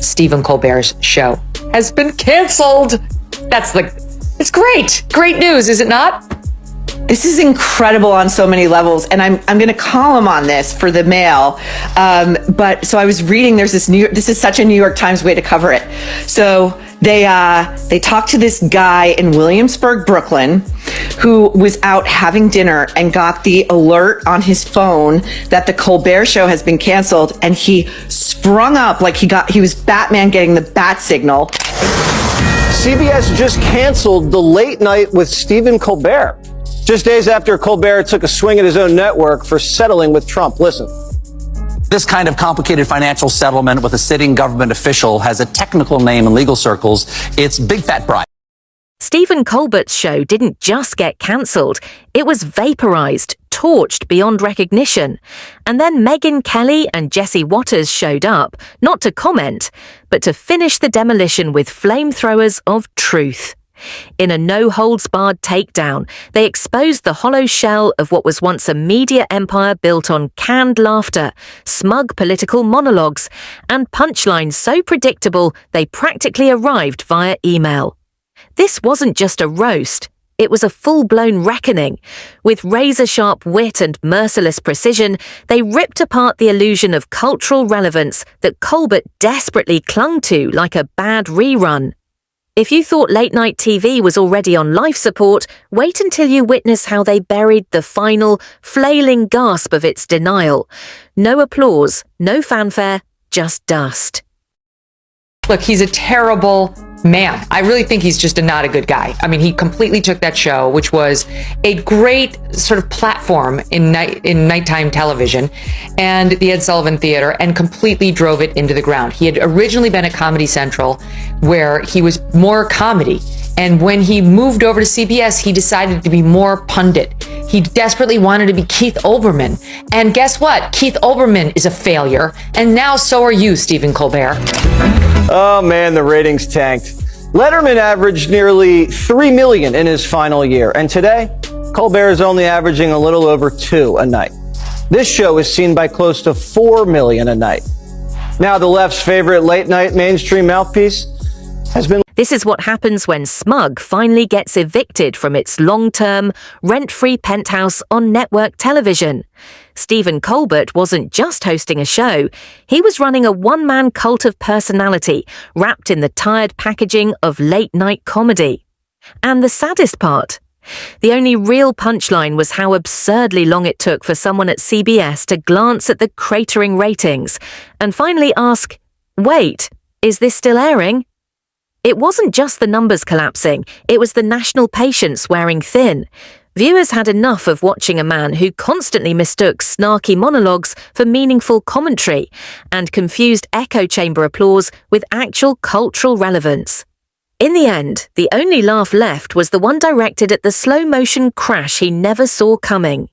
Stephen Colbert's show has been canceled. It's great. Great news, is it not? This is incredible on so many levels, and I'm going to column on this for the Mail. But so I was reading. There's this this is such a New York Times way to cover it. So they talked to this guy in Williamsburg, Brooklyn, who was out having dinner and got the alert on his phone that the Colbert Show has been canceled, and he sprung up like he was Batman getting the bat signal. CBS just canceled the Late Night with Stephen Colbert, just days after Colbert took a swing at his own network for settling with Trump. Listen. This kind of complicated financial settlement with a sitting government official has a technical name in legal circles. It's big fat bribe. Stephen Colbert's show didn't just get cancelled, it was vaporized, torched beyond recognition. And then Megyn Kelly and Jesse Watters showed up, not to comment, but to finish the demolition with flamethrowers of truth. In a no-holds-barred takedown, they exposed the hollow shell of what was once a media empire built on canned laughter, smug political monologues, and punchlines so predictable they practically arrived via email. This wasn't just a roast, it was a full-blown reckoning. With razor-sharp wit and merciless precision, they ripped apart the illusion of cultural relevance that Colbert desperately clung to like a bad rerun. If you thought late-night TV was already on life support, wait until you witness how they buried the final, flailing gasp of its denial. No applause, no fanfare, just dust. Look, he's a terrible man. I really think he's just not a good guy. I mean, he completely took that show, which was a great sort of platform in nighttime television, and the Ed Sullivan Theater, and completely drove it into the ground. He had originally been at Comedy Central, where he was more comedy. And when he moved over to CBS, he decided to be more pundit. He desperately wanted to be Keith Olbermann. And guess what? Keith Olbermann is a failure. And now so are you, Stephen Colbert. Oh, man, the ratings tanked. Letterman averaged nearly 3 million in his final year. And today, Colbert is only averaging a little over 2 a night. This show is seen by close to 4 million a night. Now, the left's favorite late-night mainstream mouthpiece has been... This is what happens when Smug finally gets evicted from its long-term, rent-free penthouse on network television. Stephen Colbert wasn't just hosting a show, he was running a one-man cult of personality wrapped in the tired packaging of late-night comedy. And the saddest part? The only real punchline was how absurdly long it took for someone at CBS to glance at the cratering ratings and finally ask, "Wait, is this still airing?" It wasn't just the numbers collapsing, it was the national patience wearing thin. Viewers had enough of watching a man who constantly mistook snarky monologues for meaningful commentary and confused echo chamber applause with actual cultural relevance. In the end, the only laugh left was the one directed at the slow-motion crash he never saw coming.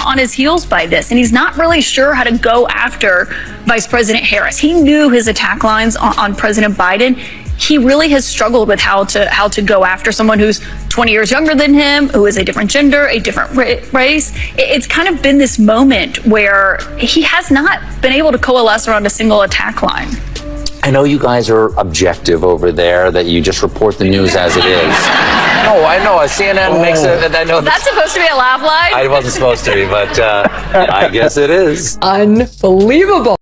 On his heels by this, and he's not really sure how to go after Vice President Harris. He knew his attack lines on President Biden. He really has struggled with how to go after someone who's 20 years younger than him, who is a different gender, a different race. It's kind of been this moment where he has not been able to coalesce around a single attack line. I know you guys are objective over there, that you just report the news as it is. No, I know. CNN makes it. I know that's supposed to be a laugh line? I wasn't supposed to be, but I guess it is. Unbelievable.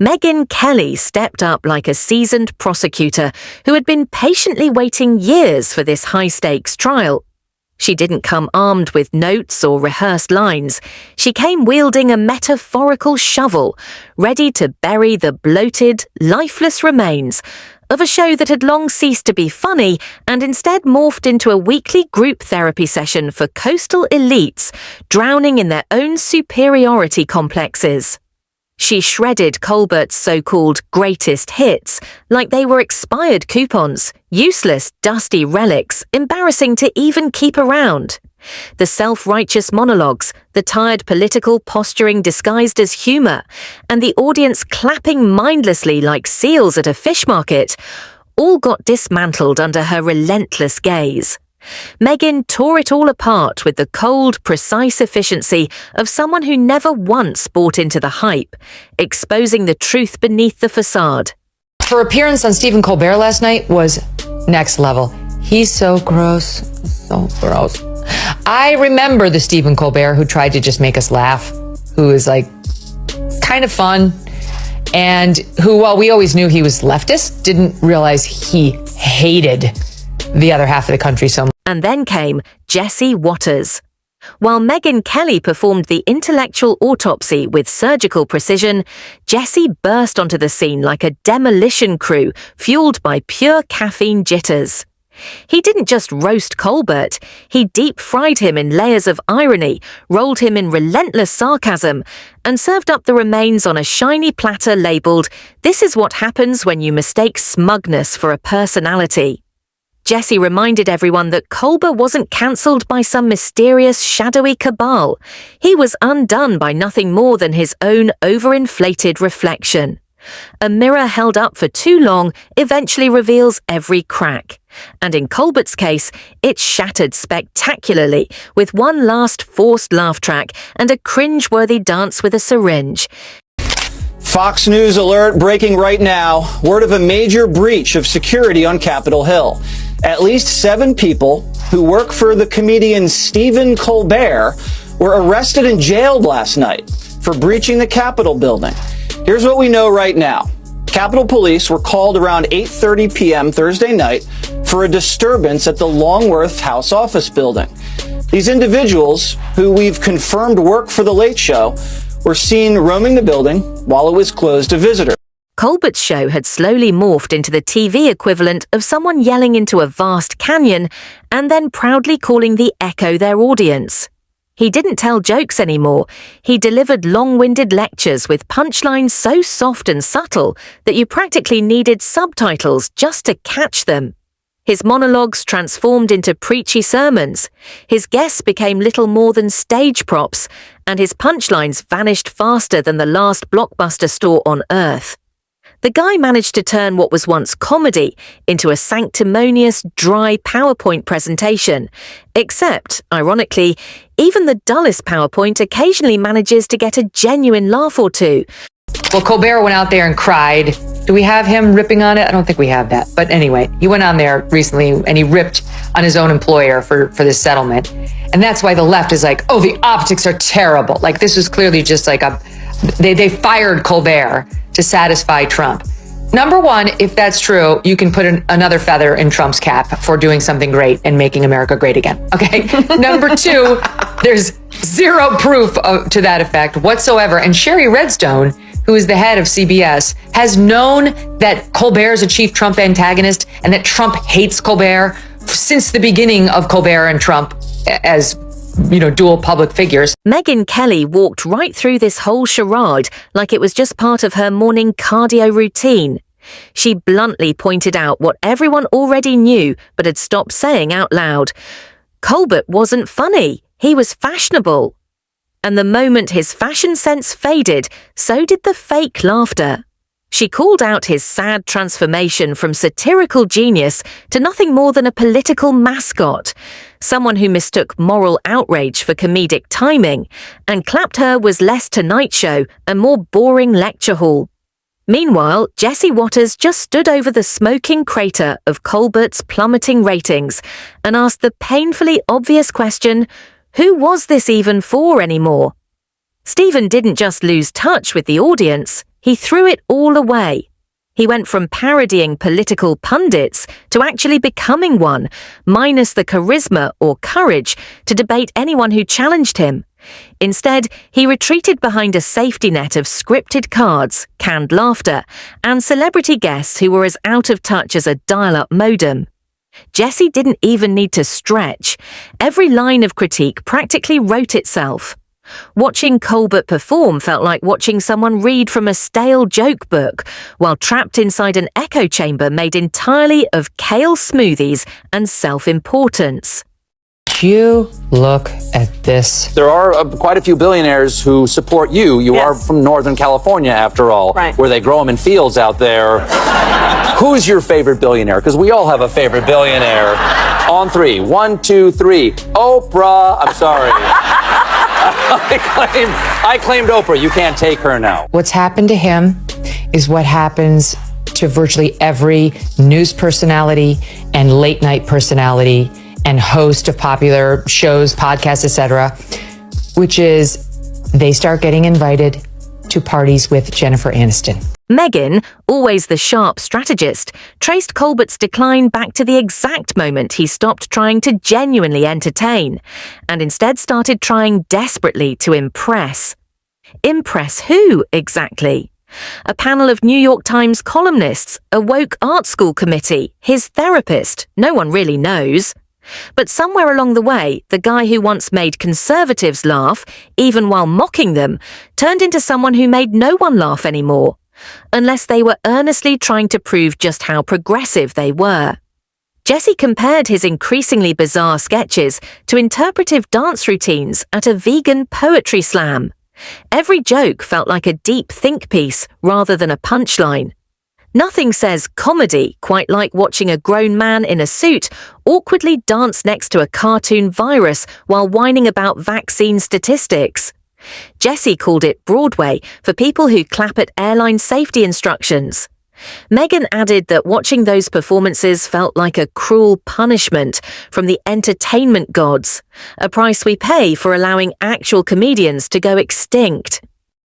Megyn Kelly stepped up like a seasoned prosecutor who had been patiently waiting years for this high-stakes trial. She didn't come armed with notes or rehearsed lines. She came wielding a metaphorical shovel, ready to bury the bloated, lifeless remains of a show that had long ceased to be funny and instead morphed into a weekly group therapy session for coastal elites drowning in their own superiority complexes. She shredded Colbert's so-called greatest hits like they were expired coupons, useless, dusty relics, embarrassing to even keep around. The self-righteous monologues, the tired political posturing disguised as humor, and the audience clapping mindlessly like seals at a fish market, all got dismantled under her relentless gaze. Megyn tore it all apart with the cold, precise efficiency of someone who never once bought into the hype, exposing the truth beneath the facade. Her appearance on Stephen Colbert last night was next level. He's so gross. So gross. I remember the Stephen Colbert who tried to just make us laugh, who is like kind of fun, and who, while we always knew he was leftist, didn't realize he hated the other half of the country so much. And then came Jesse Waters. While Megyn Kelly performed the intellectual autopsy with surgical precision, Jesse burst onto the scene like a demolition crew fueled by pure caffeine jitters. He didn't just roast Colbert, he deep-fried him in layers of irony, rolled him in relentless sarcasm, and served up the remains on a shiny platter labelled, "This is what happens when you mistake smugness for a personality." Jesse reminded everyone that Colbert wasn't cancelled by some mysterious, shadowy cabal. He was undone by nothing more than his own overinflated reflection. A mirror held up for too long eventually reveals every crack. And in Colbert's case, it shattered spectacularly, with one last forced laugh track and a cringe-worthy dance with a syringe. Fox News alert breaking right now. Word of a major breach of security on Capitol Hill. At least 7 people who work for the comedian Stephen Colbert were arrested and jailed last night for breaching the Capitol building. Here's what we know right now. Capitol Police were called around 8:30 p.m. Thursday night for a disturbance at the Longworth House office building. These individuals, who we've confirmed work for The Late Show, were seen roaming the building while it was closed to visitors. Colbert's show had slowly morphed into the TV equivalent of someone yelling into a vast canyon and then proudly calling the echo their audience. He didn't tell jokes anymore. He delivered long-winded lectures with punchlines so soft and subtle that you practically needed subtitles just to catch them. His monologues transformed into preachy sermons. His guests became little more than stage props, and his punchlines vanished faster than the last Blockbuster store on Earth. The guy managed to turn what was once comedy into a sanctimonious, dry PowerPoint presentation. Except, ironically, even the dullest PowerPoint occasionally manages to get a genuine laugh or two. Well, Colbert went out there and cried. Do we have him ripping on it? I don't think we have that. But anyway, he went on there recently and he ripped on his own employer for this settlement. And that's why the left is like, oh, the optics are terrible. Like, this was clearly just like they fired Colbert to satisfy Trump. Number one, if that's true, you can put another feather in Trump's cap for doing something great and making America great again. Okay. Number two, there's zero proof to that effect whatsoever. And Sherry Redstone, who is the head of CBS, has known that Colbert is a chief Trump antagonist and that Trump hates Colbert since the beginning of Colbert and Trump as, dual public figures. Megyn Kelly walked right through this whole charade like it was just part of her morning cardio routine. She bluntly pointed out what everyone already knew but had stopped saying out loud. Colbert wasn't funny. He was fashionable. And the moment his fashion sense faded, so did the fake laughter. She called out his sad transformation from satirical genius to nothing more than a political mascot, someone who mistook moral outrage for comedic timing, and clapped her was less Tonight Show and more boring lecture hall. Meanwhile, Jesse Waters just stood over the smoking crater of Colbert's plummeting ratings and asked the painfully obvious question, who was this even for anymore? Stephen didn't just lose touch with the audience, he threw it all away. He went from parodying political pundits to actually becoming one, minus the charisma or courage to debate anyone who challenged him. Instead, he retreated behind a safety net of scripted cards, canned laughter, and celebrity guests who were as out of touch as a dial-up modem. Jesse didn't even need to stretch. Every line of critique practically wrote itself. Watching Colbert perform felt like watching someone read from a stale joke book, while trapped inside an echo chamber made entirely of kale smoothies and self-importance. Would you look at this? There are quite a few billionaires who support you. You are from Northern California, after all, Right. where they grow them in fields out there. Who's your favorite billionaire? Because we all have a favorite billionaire. On three. 1, 2, 3. Oprah. I'm sorry. I claimed Oprah. You can't take her now. What's happened to him is what happens to virtually every news personality and late night personality and host of popular shows, podcasts, etc., which is they start getting invited to parties with Jennifer Aniston. Megyn, always the sharp strategist, traced Colbert's decline back to the exact moment he stopped trying to genuinely entertain and instead started trying desperately to impress. Impress who, exactly? A panel of New York Times columnists, a woke art school committee, his therapist, no one really knows. But somewhere along the way, the guy who once made conservatives laugh, even while mocking them, turned into someone who made no one laugh anymore, unless they were earnestly trying to prove just how progressive they were. Jesse compared his increasingly bizarre sketches to interpretive dance routines at a vegan poetry slam. Every joke felt like a deep think piece rather than a punchline. Nothing says comedy quite like watching a grown man in a suit awkwardly dance next to a cartoon virus while whining about vaccine statistics. Jesse called it Broadway for people who clap at airline safety instructions. Megyn added that watching those performances felt like a cruel punishment from the entertainment gods, a price we pay for allowing actual comedians to go extinct.